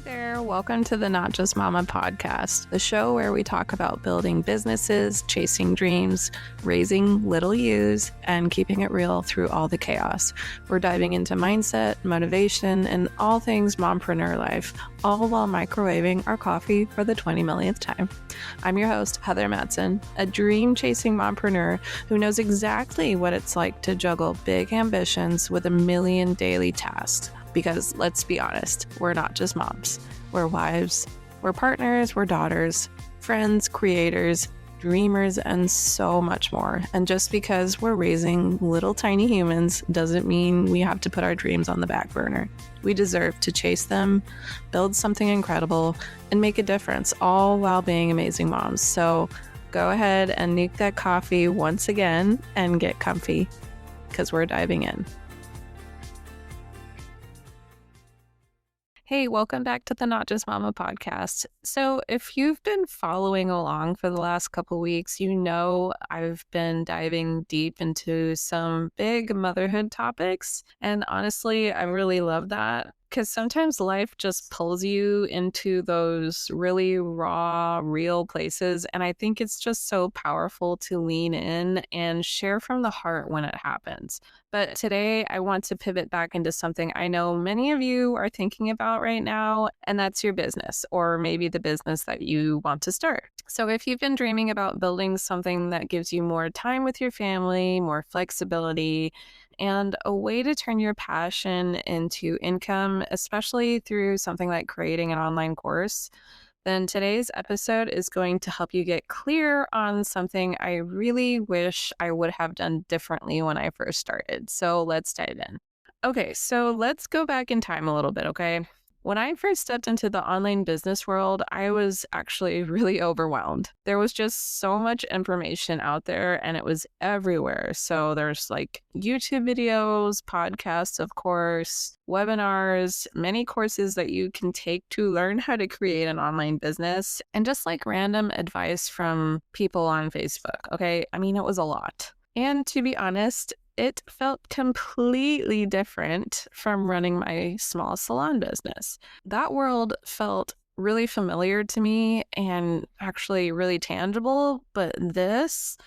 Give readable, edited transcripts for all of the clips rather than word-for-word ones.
Hey there, welcome to the Not Just Momma podcast, the show where we talk about building businesses, chasing dreams, raising little yous, and keeping it real through all the chaos. We're diving into mindset, motivation, and all things mompreneur life, all while microwaving our coffee for the 20 millionth time. I'm your host, Heather Madsen, a dream-chasing mompreneur who knows exactly what it's like to juggle big ambitions with a million daily tasks. Because let's be honest, we're not just moms. We're wives, we're partners, we're daughters, friends, creators, dreamers, and so much more. And just because we're raising little tiny humans doesn't mean we have to put our dreams on the back burner. We deserve to chase them, build something incredible, and make a difference, all while being amazing moms. So go ahead and nuke that coffee once again and get comfy, because we're diving in. Hey, welcome back to the Not Just Momma podcast. So if you've been following along for the last couple weeks, you know I've been diving deep into some big motherhood topics. And honestly, I really love that because sometimes life just pulls you into those really raw, real places. And I think it's just so powerful to lean in and share from the heart when it happens. But today I want to pivot back into something I know many of you are thinking about right now, and that's your business, or maybe the business that you want to start. So if you've been dreaming about building something that gives you more time with your family, more flexibility, and a way to turn your passion into income, especially through something like creating an online course, then today's episode is going to help you get clear on something I really wish I would have done differently when I first started. So let's dive in. Okay, so let's go back in time a little bit, okay? When I first stepped into the online business world, I was actually really overwhelmed. There was just so much information out there and it was everywhere. So there's like YouTube videos, podcasts, of course, webinars, many courses that you can take to learn how to create an online business, and just like random advice from people on Facebook. Okay, I mean, it was a lot. And to be honest, it felt completely different from running my small salon business. That world felt really familiar to me and actually really tangible, but this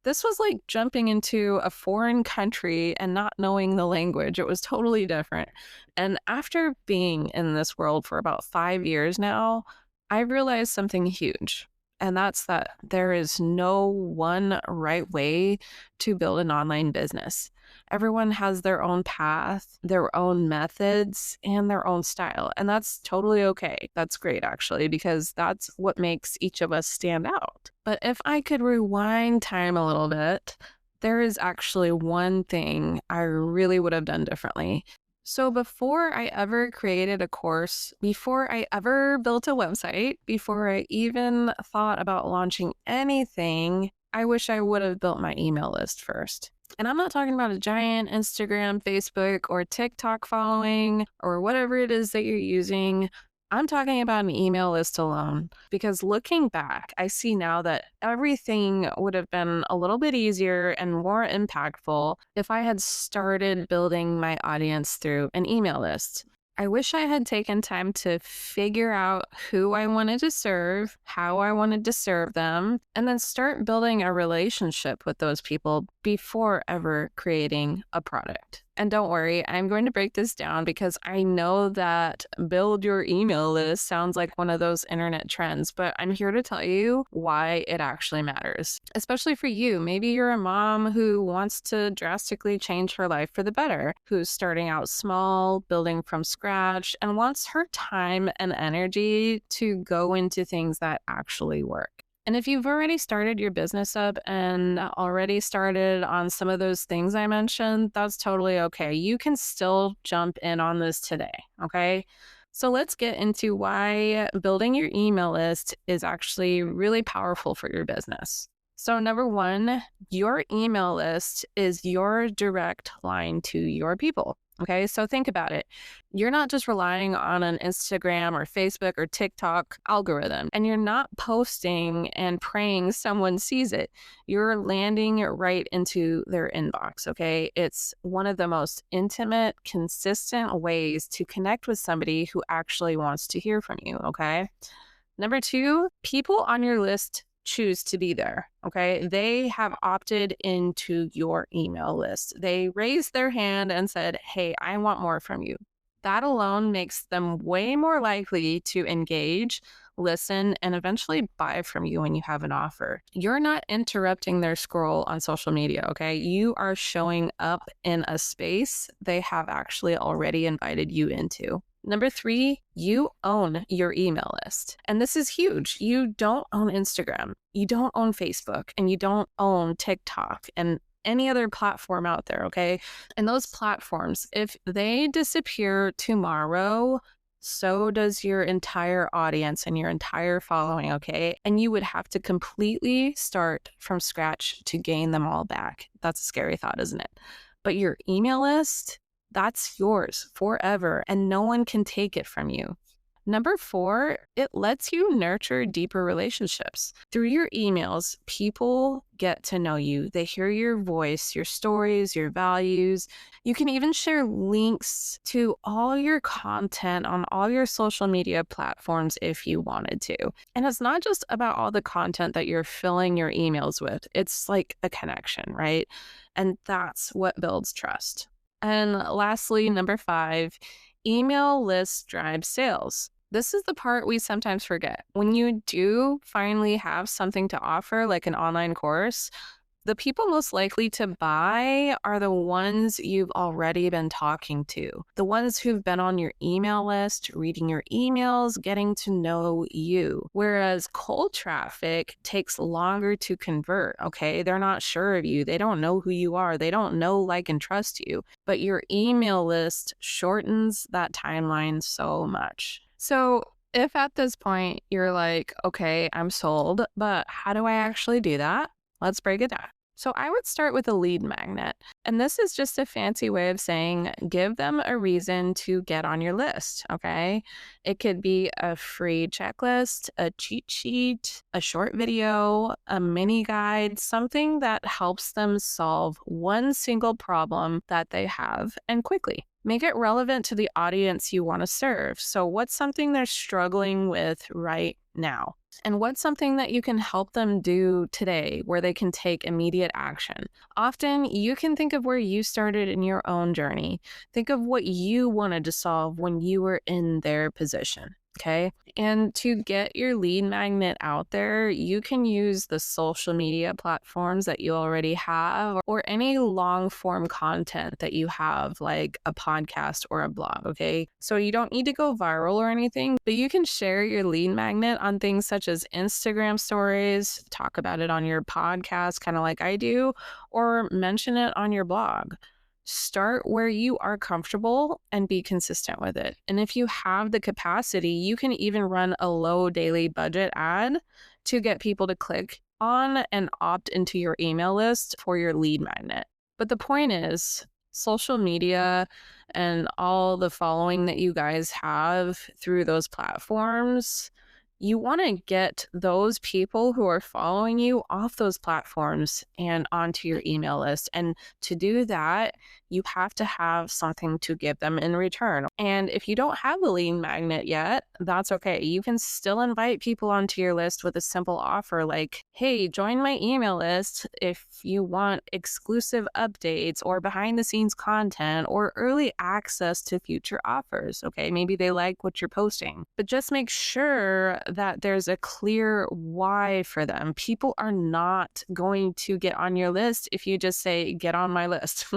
was like jumping into a foreign country and not knowing the language. It was totally different. And after being in this world for about 5 years now, I realized something huge. And that's that there is no one right way to build an online business. Everyone has their own path, their own methods, and their own style. And that's totally okay. That's great, actually, because that's what makes each of us stand out. But if I could rewind time a little bit, there is actually one thing I really would have done differently. So before I ever created a course, before I ever built a website, before I even thought about launching anything, I wish I would have built my email list first. And I'm not talking about a giant Instagram, Facebook, or TikTok following, or whatever it is that you're using. I'm talking about an email list alone, because looking back, I see now that everything would have been a little bit easier and more impactful if I had started building my audience through an email list. I wish I had taken time to figure out who I wanted to serve, how I wanted to serve them, and then start building a relationship with those people before ever creating a product. And don't worry, I'm going to break this down because I know that build your email list sounds like one of those internet trends, but I'm here to tell you why it actually matters, especially for you. Maybe you're a mom who wants to drastically change her life for the better, who's starting out small, building from scratch, and wants her time and energy to go into things that actually work. And if you've already started your business up and already started on some of those things I mentioned, that's totally okay. You can still jump in on this today, okay? So let's get into why building your email list is actually really powerful for your business. So number one, your email list is your direct line to your people. Okay, so think about it. You're not just relying on an Instagram or Facebook or TikTok algorithm, and you're not posting and praying someone sees it. You're landing right into their inbox. Okay, it's one of the most intimate, consistent ways to connect with somebody who actually wants to hear from you. Okay. Number two, people on your list choose to be there. Okay. They have opted into your email list. They raised their hand and said, "Hey, I want more from you." That alone makes them way more likely to engage, listen, and eventually buy from you when you have an offer. You're not interrupting their scroll on social media. Okay. You are showing up in a space they have actually already invited you into. Number three, you own your email list. And this is huge. You don't own Instagram, you don't own Facebook, and you don't own TikTok and any other platform out there, okay? And those platforms, if they disappear tomorrow, so does your entire audience and your entire following, okay? And you would have to completely start from scratch to gain them all back. That's a scary thought, isn't it? But your email list, that's yours forever, and no one can take it from you. Number four, it lets you nurture deeper relationships. Through your emails, people get to know you. They hear your voice, your stories, your values. You can even share links to all your content on all your social media platforms if you wanted to. And it's not just about all the content that you're filling your emails with, it's like a connection, right? And that's what builds trust. And lastly, number five, email lists drive sales. This is the part we sometimes forget. When you do finally have something to offer, like an online course, the people most likely to buy are the ones you've already been talking to, the ones who've been on your email list, reading your emails, getting to know you. Whereas cold traffic takes longer to convert, okay? They're not sure of you. They don't know who you are. They don't know, like, and trust you. But your email list shortens that timeline so much. So, if at this point you're like, okay, I'm sold, but how do I actually do that? Let's break it down. So I would start with a lead magnet. And this is just a fancy way of saying give them a reason to get on your list. Okay. It could be a free checklist, a cheat sheet, a short video, a mini guide, something that helps them solve one single problem that they have and quickly. Make it relevant to the audience you want to serve. So, what's something they're struggling with right now? And what's something that you can help them do today where they can take immediate action? Often you can think of where you started in your own journey. Think of what you wanted to solve when you were in their position. Okay. And to get your lead magnet out there, you can use the social media platforms that you already have or any long form content that you have, like a podcast or a blog. Okay. So you don't need to go viral or anything, but you can share your lead magnet on things such as Instagram stories, talk about it on your podcast, kind of like I do, or mention it on your blog. Start where you are comfortable and be consistent with it. And if you have the capacity, you can even run a low daily budget ad to get people to click on and opt into your email list for your lead magnet. But the point is, social media and all the following that you guys have through those platforms, you want to get those people who are following you off those platforms and onto your email list. And to do that, you have to have something to give them in return. And if you don't have a lead magnet yet, that's okay. You can still invite people onto your list with a simple offer like, hey, join my email list if you want exclusive updates or behind the scenes content or early access to future offers. Okay, maybe they like what you're posting, but just make sure that there's a clear why for them. People are not going to get on your list if you just say, get on my list.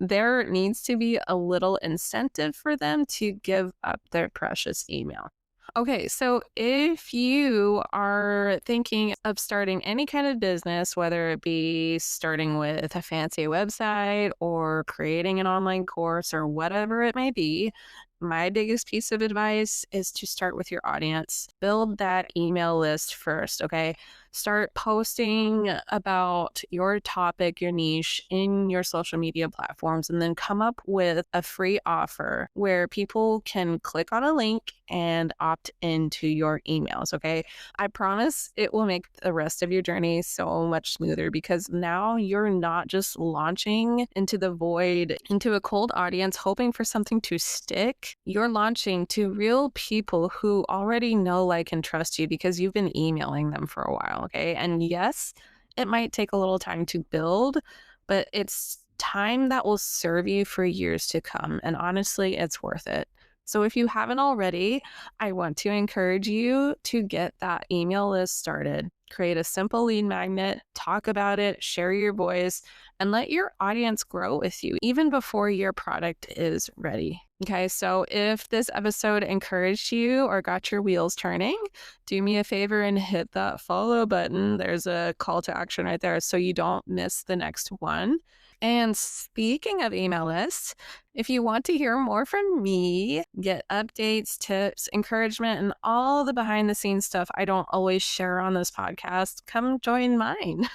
There needs to be a little incentive for them to give up their precious email. Okay, so if you are thinking of starting any kind of business, whether it be starting with a fancy website or creating an online course or whatever it may be, my biggest piece of advice is to start with your audience. Build that email list first, okay? Start posting about your topic, your niche in your social media platforms, and then come up with a free offer where people can click on a link and opt into your emails. Okay. I promise it will make the rest of your journey so much smoother because now you're not just launching into the void, into a cold audience, hoping for something to stick. You're launching to real people who already know, like, and trust you because you've been emailing them for a while. Okay. And yes, it might take a little time to build, but it's time that will serve you for years to come. And honestly, it's worth it. So if you haven't already, I want to encourage you to get that email list started. Create a simple lead magnet, talk about it, share your voice, and let your audience grow with you even before your product is ready. Okay, so if this episode encouraged you or got your wheels turning, do me a favor and hit that follow button. There's a call to action right there so you don't miss the next one. And speaking of email lists, if you want to hear more from me, get updates, tips, encouragement, and all the behind the scenes stuff I don't always share on this podcast, come join mine.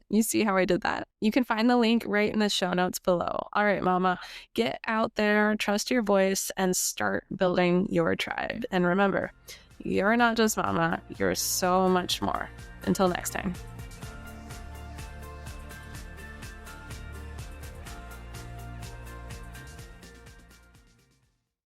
You see how I did that? You can find the link right in the show notes below. All right, Mama, get out there, trust your voice, and start building your tribe. And remember, you're not just Mama, you're so much more. Until next time.